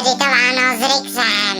editováno s Rixem.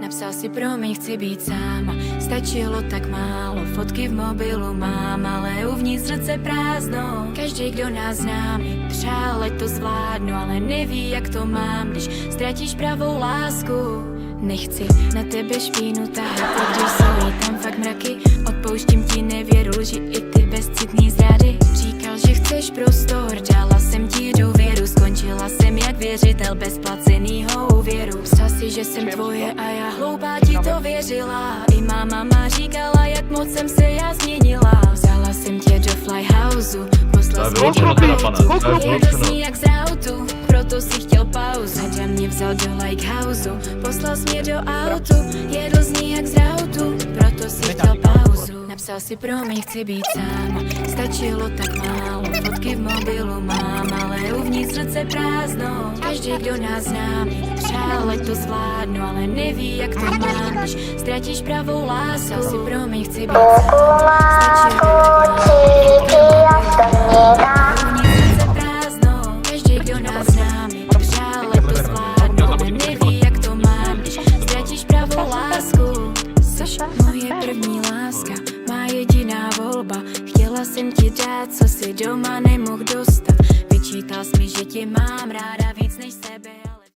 Napsal si promiň, chci být sám. Stačilo tak málo, fotky v mobilu mám, ale uvnitř srdce prázdno. Každý, kdo nás zná, mi přál, ať to zvládnu, ale neví, jak to mám, když ztratíš pravou lásku. Nechci na tebe špínu tahat, když jsou tam fakt mraky. Odpouštím ti nevěru, lži i ty bezcitný zrady. Říkal, že chceš prostor, dala jsem ti důvěru. Skončila jsem jak věřitel bez placenýho úvěru. Psal si, že jsem tvoje a já hloupá ti to věřila. I má mama říkala, jak moc jsem se já změnila. Vzala jsem tě do Flyhouseu, poslal jsem tě do zní jak z rautu. Proto si chtěl pauzu, Naďa mě vzal do Likehouseu, poslal jsi mě do autu. Jedl z ní jak z rautu, proto si chtěl pauzu. Napsal si promiň, chci být sám. Stačilo tak málo, fotky v mobilu mám, ale uvnitř srdce prázdno. Každý, kdo nás zná, mi přál, ať to zvládnu, ale neví, jak to mám, když ztratíš pravou lásku. Napsal si promiň, chci být sám. Stačilo tak málo, uvnitř srdce prázdno. Každý, kdo nás zná, mi přál, ať to zvládnu, ale neví, jak to mám, když ztratíš pravou lásku. Jsi moje první láska, má jediná volba. Chtěla jsem ti dát, co si doma nemohl dostat. Vyčítal jsi mi, že tě mám ráda víc než sebe.